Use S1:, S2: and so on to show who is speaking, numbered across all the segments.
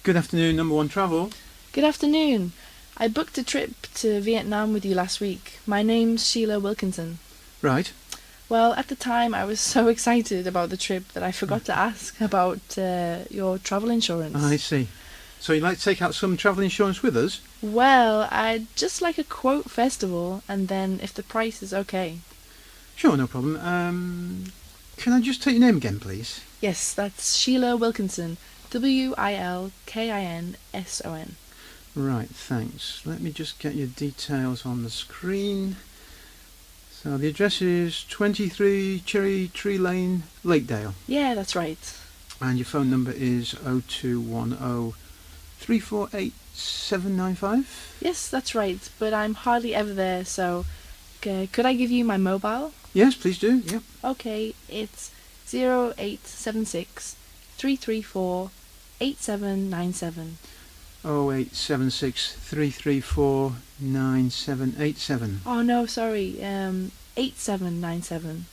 S1: Good afternoon, Number One Travel.
S2: Good afternoon. I booked a trip to Vietnam with you last week. My name's Sheila Wilkinson.
S1: Right.
S2: Well, at the time I was so excited about the trip that I forgot to ask about your travel insurance.
S1: I see. So you'd like to take out some travel insurance with us?
S2: Well, I'd just like a quote first of all, and then if the price is okay.
S1: Sure, no problem. Can I just take your name again, please?
S2: Yes, that's Sheila Wilkinson. Wilkinson.
S1: Right, thanks. Let me just get your details on the screen. So the address is 23 Cherry Tree Lane, Lakedale.
S2: Yeah, that's right.
S1: And your phone number is 0210 348 795?
S2: Yes, that's right, but I'm hardly ever there, so could I give you my mobile?
S1: Yes, please do, yeah.
S2: Okay, it's 0876 334 8797.
S1: 0876 334 9787.
S2: Oh no, sorry, 8797.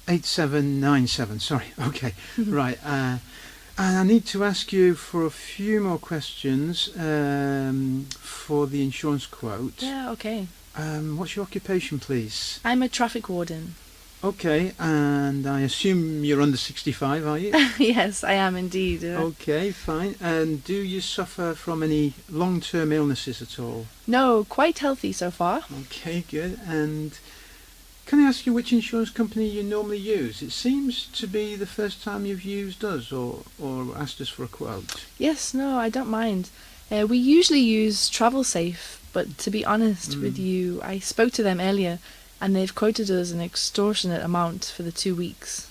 S1: 8797, sorry, okay. Right, and I need to ask you for a few more questions for the insurance quote.
S2: Yeah, okay.
S1: What's your occupation, please?
S2: I'm a traffic warden.
S1: Okay, and I assume you're under 65, are you?
S2: Yes, I am indeed.
S1: Okay, fine. And do you suffer from any long-term illnesses at all?
S2: No, quite healthy so far.
S1: Okay, good. And can I ask you which insurance company you normally use? It seems to be the first time you've used us or asked us for a quote.
S2: Yes, no, I don't mind. We usually use TravelSafe, but to be honest with you, I spoke to them earlier and they've quoted us an extortionate amount for the 2 weeks.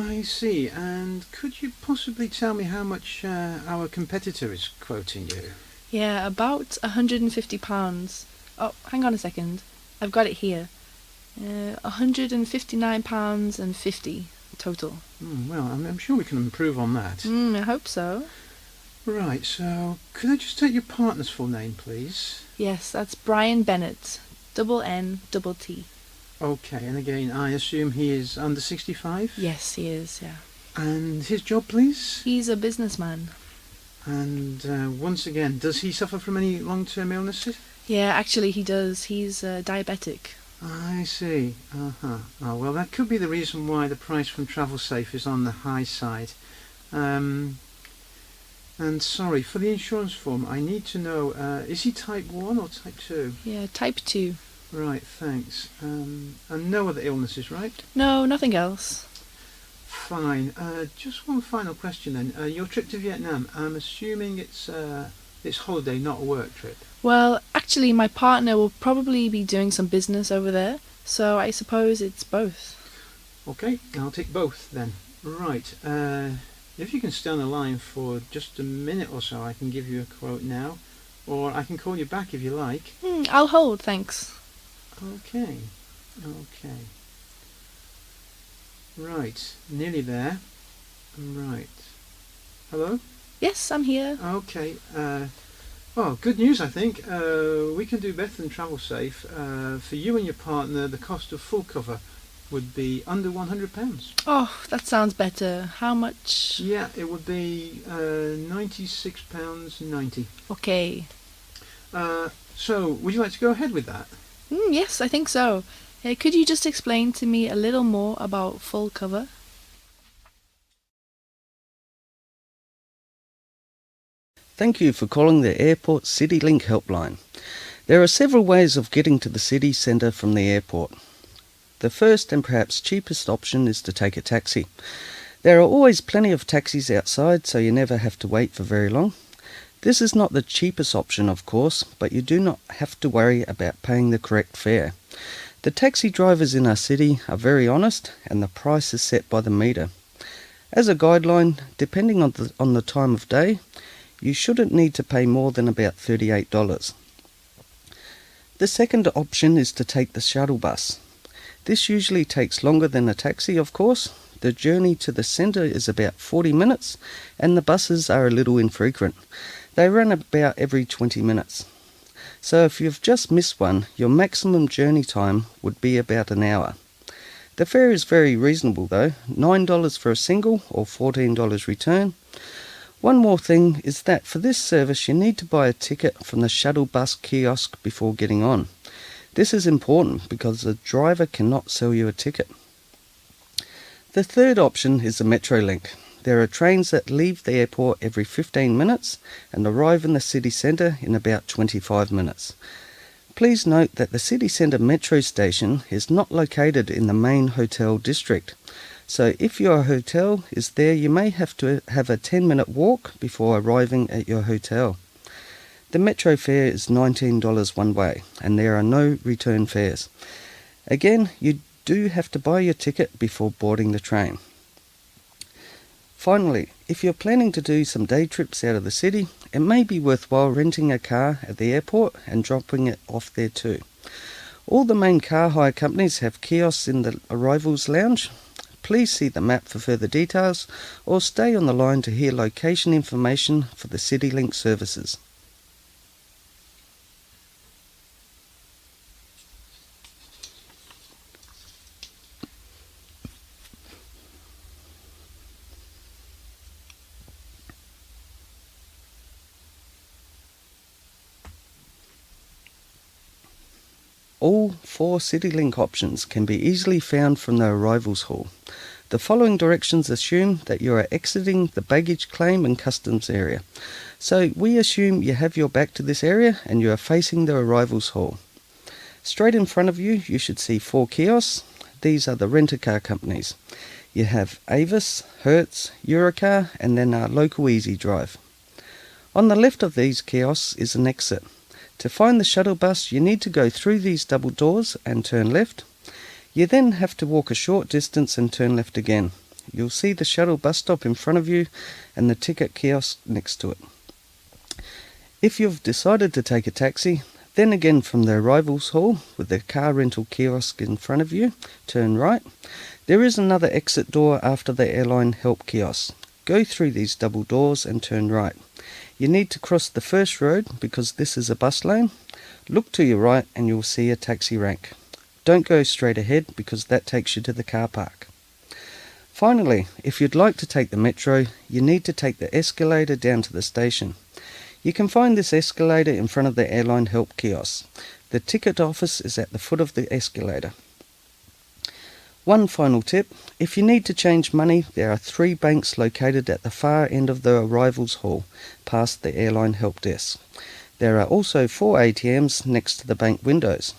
S1: I see. And could you possibly tell me how much our competitor is quoting you?
S2: Yeah, about £150. Oh, hang on a second. I've got it here. £159.50 total.
S1: Well, I'm sure we can improve on that.
S2: I hope so.
S1: Right, so could I just take your partner's full name, please?
S2: Yes, that's Brian Bennett. N-T-T.
S1: Okay, and again, I assume he is under 65?
S2: Yes, he is, yeah.
S1: And his job, please?
S2: He's a businessman.
S1: And once again, does he suffer from any long-term illnesses?
S2: Yeah, actually he does. He's diabetic.
S1: I see. Oh, well, that could be the reason why the price from TravelSafe is on the high side. And sorry, for the insurance form, I need to know, is he type 1 or type 2?
S2: Yeah, type 2.
S1: Right, thanks. And no other illnesses, right?
S2: No, nothing else.
S1: Fine. Just one final question then. Your trip to Vietnam, I'm assuming it's holiday, not a work trip.
S2: Well, actually my partner will probably be doing some business over there, so I suppose it's both.
S1: Okay, I'll take both then. Right. If you can stay on the line for just a minute or so, I can give you a quote now, or I can call you back if you like.
S2: I'll hold, thanks.
S1: Okay. Right, nearly there. Right. Hello?
S2: Yes, I'm here.
S1: Okay. Well, good news, I think. We can do better than TravelSafe. For you and your partner, the cost of full cover would be under £100.
S2: Oh, that sounds better. How much?
S1: Yeah, it would be £96.90.
S2: Okay.
S1: So, would you like to go ahead with that?
S2: Yes, I think so. Could you just explain to me a little more about full cover?
S3: Thank you for calling the Airport CityLink helpline. There are several ways of getting to the city centre from the airport. The first and perhaps cheapest option is to take a taxi. There are always plenty of taxis outside, so you never have to wait for very long. This is not the cheapest option, of course, but you do not have to worry about paying the correct fare. The taxi drivers in our city are very honest, and the price is set by the meter. As a guideline, depending on the time of day, you shouldn't need to pay more than about $38. The second option is to take the shuttle bus. This usually takes longer than a taxi, of course. The journey to the centre is about 40 minutes, and the buses are a little infrequent. They run about every 20 minutes. So if you've just missed one, your maximum journey time would be about an hour. The fare is very reasonable though, $9 for a single or $14 return. One more thing is that for this service you need to buy a ticket from the shuttle bus kiosk before getting on. This is important because the driver cannot sell you a ticket. The third option is the Metrolink. There are trains that leave the airport every 15 minutes and arrive in the city centre in about 25 minutes. Please note that the city centre metro station is not located in the main hotel district. So if your hotel is there, you may have to have a 10-minute walk before arriving at your hotel. The metro fare is $19 one way and there are no return fares. Again, you do have to buy your ticket before boarding the train. Finally, if you're planning to do some day trips out of the city, it may be worthwhile renting a car at the airport and dropping it off there too. All the main car hire companies have kiosks in the arrivals lounge. Please see the map for further details or stay on the line to hear location information for the CityLink services. All 4 CityLink options can be easily found from the arrivals hall. The following directions assume that you are exiting the baggage claim and customs area. So we assume you have your back to this area and you are facing the arrivals hall. Straight in front of you, you should see 4 kiosks. These are the rent-a-car companies. You have Avis, Hertz, Eurocar and then our local Easy Drive. On the left of these kiosks is an exit. To find the shuttle bus, you need to go through these double doors and turn left. You then have to walk a short distance and turn left again. You'll see the shuttle bus stop in front of you and the ticket kiosk next to it. If you've decided to take a taxi, then again from the arrivals hall with the car rental kiosk in front of you, turn right. There is another exit door after the airline help kiosk. Go through these double doors and turn right. You need to cross the first road because this is a bus lane. Look to your right and you'll see a taxi rank. Don't go straight ahead because that takes you to the car park. Finally, if you'd like to take the metro, you need to take the escalator down to the station. You can find this escalator in front of the airline help kiosk. The ticket office is at the foot of the escalator. One final tip, if you need to change money, there are 3 banks located at the far end of the arrivals hall, past the airline help desk. There are also 4 ATMs next to the bank windows.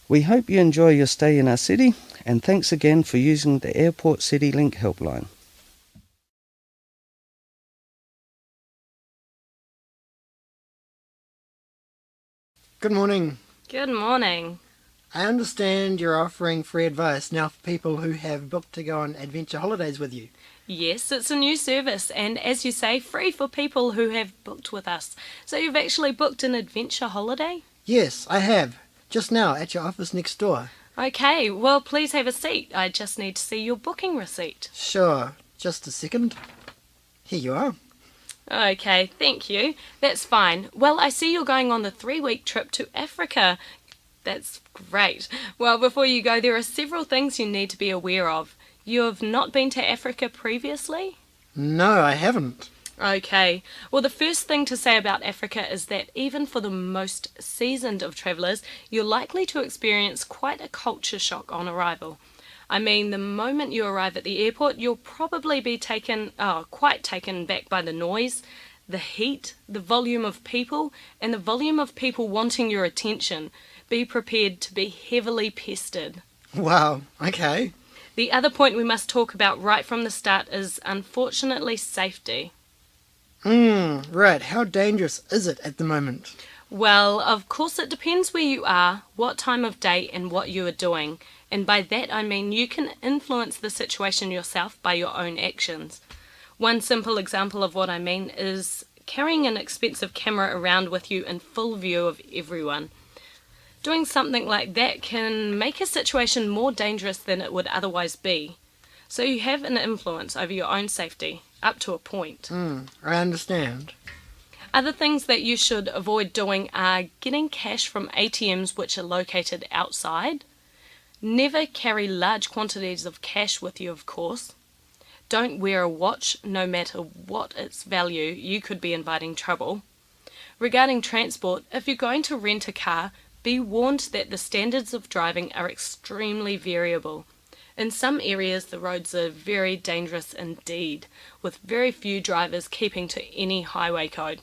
S3: We hope you enjoy your stay in our city, and thanks again for using the Airport CityLink helpline.
S4: Good morning.
S5: Good morning.
S4: I understand you're offering free advice now for people who have booked to go on adventure holidays with you.
S5: Yes, it's a new service, and as you say, free for people who have booked with us. So you've actually booked an adventure holiday?
S4: Yes, I have. Just now at your office next door.
S5: Okay, well, please have a seat. I just need to see your booking receipt.
S4: Sure, just a second. Here you are.
S5: Okay, thank you. That's fine. Well, I see you're going on the 3-week trip to Africa. That's great. Well, before you go, there are several things you need to be aware of. You have not been to Africa previously?
S4: No, I haven't.
S5: Okay. Well, the first thing to say about Africa is that even for the most seasoned of travellers, you're likely to experience quite a culture shock on arrival. I mean, the moment you arrive at the airport, you'll probably be quite taken back by the noise, the heat, the volume of people, and the volume of people wanting your attention. Be prepared to be heavily pestered.
S4: Wow, okay.
S5: The other point we must talk about right from the start is, unfortunately, safety.
S4: Right. How dangerous is it at the moment?
S5: Well, of course it depends where you are, what time of day, and what you are doing. And by that I mean you can influence the situation yourself by your own actions. One simple example of what I mean is carrying an expensive camera around with you in full view of everyone. Doing something like that can make a situation more dangerous than it would otherwise be. So you have an influence over your own safety, up to a point.
S4: I understand.
S5: Other things that you should avoid doing are getting cash from ATMs which are located outside. Never carry large quantities of cash with you, of course. Don't wear a watch, no matter what its value, you could be inviting trouble. Regarding transport, if you're going to rent a car, be warned that the standards of driving are extremely variable. In some areas, the roads are very dangerous indeed, with very few drivers keeping to any highway code.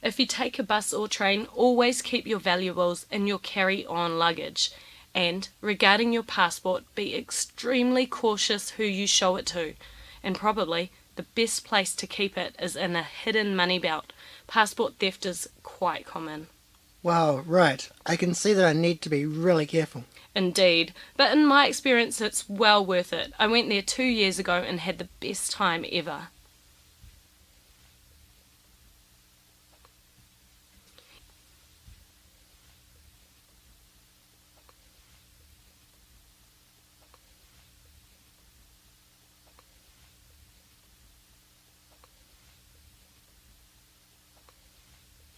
S5: If you take a bus or train, always keep your valuables in your carry-on luggage. And, regarding your passport, be extremely cautious who you show it to. And probably, the best place to keep it is in a hidden money belt. Passport theft is quite common.
S4: Wow, right. I can see that I need to be really careful.
S5: Indeed, but in my experience it's well worth it. I went there 2 years ago and had the best time ever.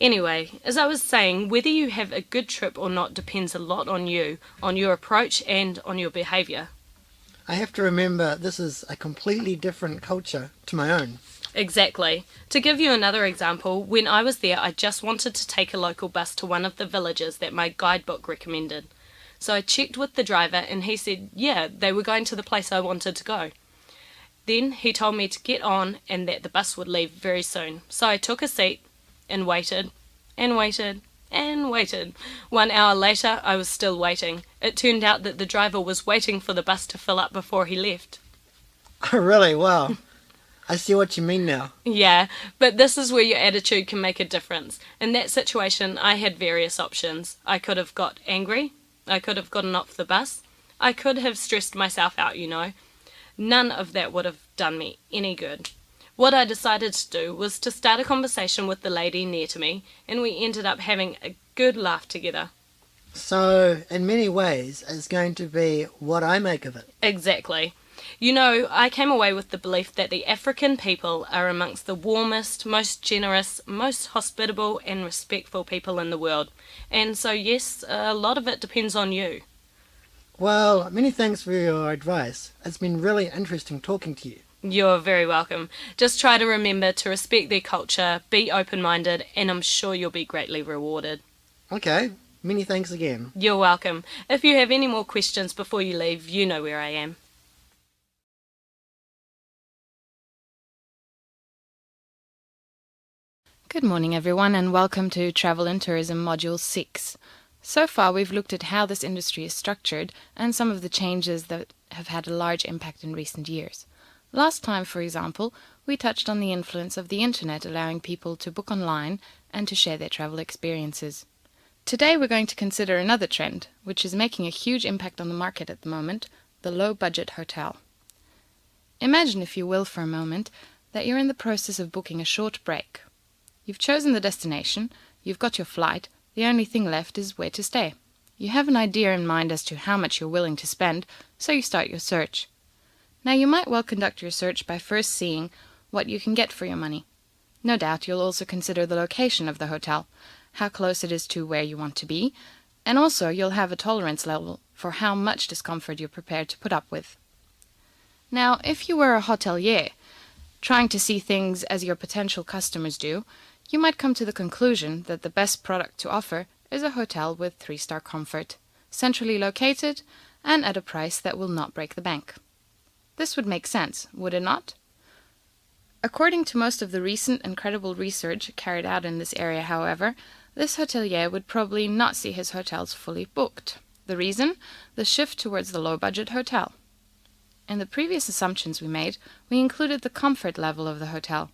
S5: Anyway, as I was saying, whether you have a good trip or not depends a lot on you, on your approach and on your behaviour.
S4: I have to remember this is a completely different culture to my own.
S5: Exactly. To give you another example, when I was there I just wanted to take a local bus to one of the villages that my guidebook recommended. So I checked with the driver and he said, yeah, they were going to the place I wanted to go. Then he told me to get on and that the bus would leave very soon. So I took a seat and waited, and waited, and waited. 1 hour later, I was still waiting. It turned out that the driver was waiting for the bus to fill up before he left.
S4: Oh, really? Wow. I see what you mean now.
S5: Yeah, but this is where your attitude can make a difference. In that situation, I had various options. I could have got angry. I could have gotten off the bus. I could have stressed myself out, you know. None of that would have done me any good. What I decided to do was to start a conversation with the lady near to me, and we ended up having a good laugh together.
S4: So, in many ways, it's going to be what I make of it.
S5: Exactly. You know, I came away with the belief that the African people are amongst the warmest, most generous, most hospitable and respectful people in the world. And so, yes, a lot of it depends on you.
S4: Well, many thanks for your advice. It's been really interesting talking to you.
S5: You're very welcome. Just try to remember to respect their culture, be open-minded, and I'm sure you'll be greatly rewarded.
S4: Okay, many thanks again.
S5: You're welcome. If you have any more questions before you leave, you know where I am.
S2: Good morning everyone and welcome to Travel and Tourism Module 6. So far we've looked at how this industry is structured and some of the changes that have had a large impact in recent years. Last time, for example, we touched on the influence of the internet allowing people to book online and to share their travel experiences. Today we're going to consider another trend, which is making a huge impact on the market at the moment, the low-budget hotel. Imagine, if you will, for a moment, that you're in the process of booking a short break. You've chosen the destination, you've got your flight, the only thing left is where to stay. You have an idea in mind as to how much you're willing to spend, so you start your search. Now you might well conduct your search by first seeing what you can get for your money. No doubt you'll also consider the location of the hotel, how close it is to where you want to be, and also you'll have a tolerance level for how much discomfort you're prepared to put up with. Now, if you were a hotelier, trying to see things as your potential customers do, you might come to the conclusion that the best product to offer is a hotel with 3-star comfort, centrally located, and at a price that will not break the bank. This would make sense, would it not? According to most of the recent and credible research carried out in this area, however, this hotelier would probably not see his hotels fully booked. The reason? The shift towards the low-budget hotel. In the previous assumptions we made, we included the comfort level of the hotel.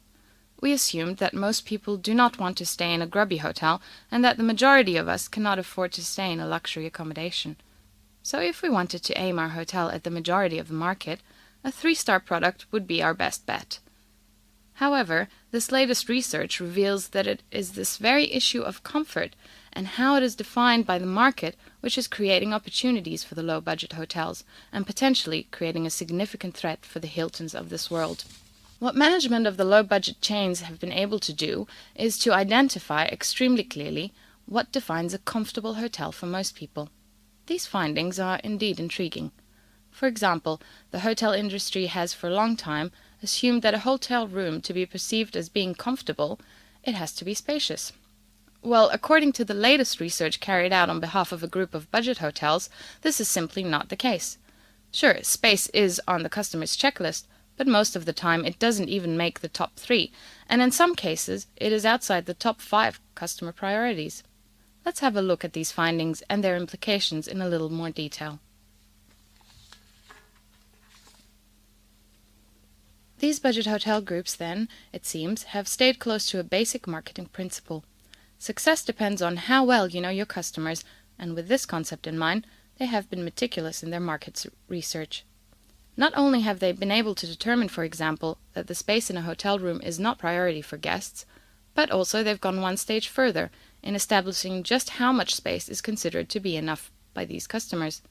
S2: We assumed that most people do not want to stay in a grubby hotel and that the majority of us cannot afford to stay in a luxury accommodation. So if we wanted to aim our hotel at the majority of the market, a 3-star product would be our best bet. However, this latest research reveals that it is this very issue of comfort and how it is defined by the market, which is creating opportunities for the low-budget hotels and potentially creating a significant threat for the Hiltons of this world. What management of the low-budget chains have been able to do is to identify extremely clearly what defines a comfortable hotel for most people. These findings are indeed intriguing. For example, the hotel industry has for a long time assumed that a hotel room to be perceived as being comfortable, it has to be spacious. Well, according to the latest research carried out on behalf of a group of budget hotels, this is simply not the case. Sure, space is on the customer's checklist, but most of the time it doesn't even make the top 3, and in some cases it is outside the top 5 customer priorities. Let's have a look at these findings and their implications in a little more detail. These budget hotel groups then, it seems, have stayed close to a basic marketing principle. Success depends on how well you know your customers, and with this concept in mind, they have been meticulous in their market research. Not only have they been able to determine, for example, that the space in a hotel room is not priority for guests, but also they've gone one stage further in establishing just how much space is considered to be enough by these customers.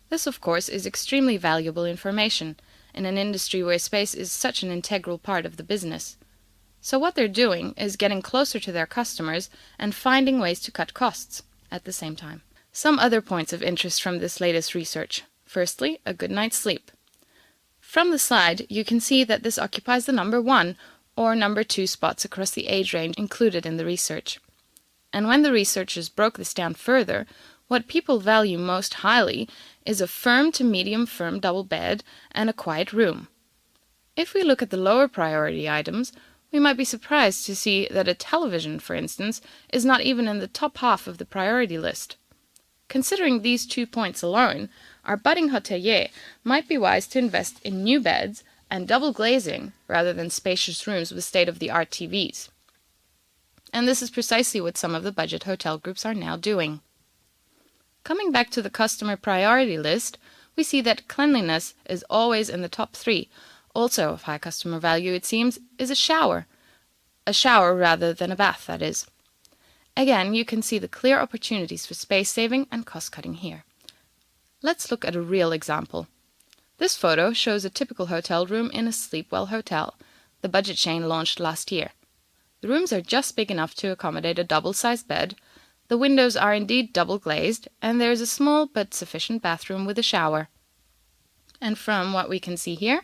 S2: This, of course, is extremely valuable information in an industry where space is such an integral part of the business. So what they're doing is getting closer to their customers and finding ways to cut costs at the same time. Some other points of interest from this latest research. Firstly, a good night's sleep. From the slide, you can see that this occupies the number 1 or number 2 spots across the age range included in the research. And when the researchers broke this down further, what people value most highly is a firm to medium firm double bed and a quiet room. If we look at the lower priority items, we might be surprised to see that a television, for instance, is not even in the top half of the priority list. Considering these 2 points alone, our budding hotelier might be wise to invest in new beds and double glazing rather than spacious rooms with state-of-the-art TVs. And this is precisely what some of the budget hotel groups are now doing. Coming back to the customer priority list, we see that cleanliness is always in the top 3. Also of high customer value, it seems, is a shower. A shower rather than a bath, that is. Again, you can see the clear opportunities for space saving and cost cutting here. Let's look at a real example. This photo shows a typical hotel room in a Sleepwell hotel, the budget chain launched last year. The rooms are just big enough to accommodate a double-sized bed, the windows are indeed double glazed, and there is a small but sufficient bathroom with a shower. And from what we can see here,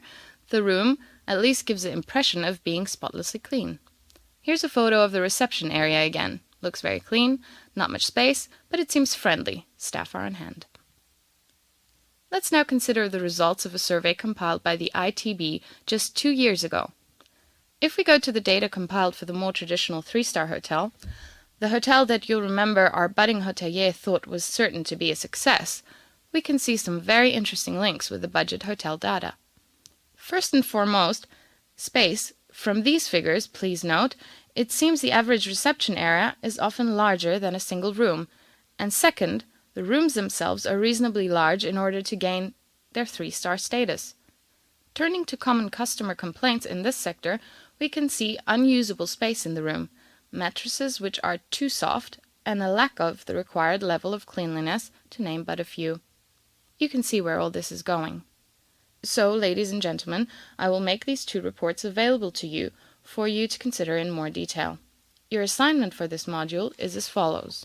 S2: the room at least gives the impression of being spotlessly clean. Here's a photo of the reception area again. Looks very clean, not much space, but it seems friendly. Staff are on hand. Let's now consider the results of a survey compiled by the ITB just 2 years ago. If we go to the data compiled for the more traditional 3-star hotel, the hotel that you'll remember our budding hotelier thought was certain to be a success, we can see some very interesting links with the budget hotel data. First and foremost, space. From these figures, please note, it seems the average reception area is often larger than a single room, and second, the rooms themselves are reasonably large in order to gain their 3-star status. Turning to common customer complaints in this sector, we can see unusable space in the room, mattresses which are too soft, and a lack of the required level of cleanliness, to name but a few. You can see where all this is going. So, ladies and gentlemen, I will make these 2 reports available to you for you to consider in more detail. Your assignment for this module is as follows.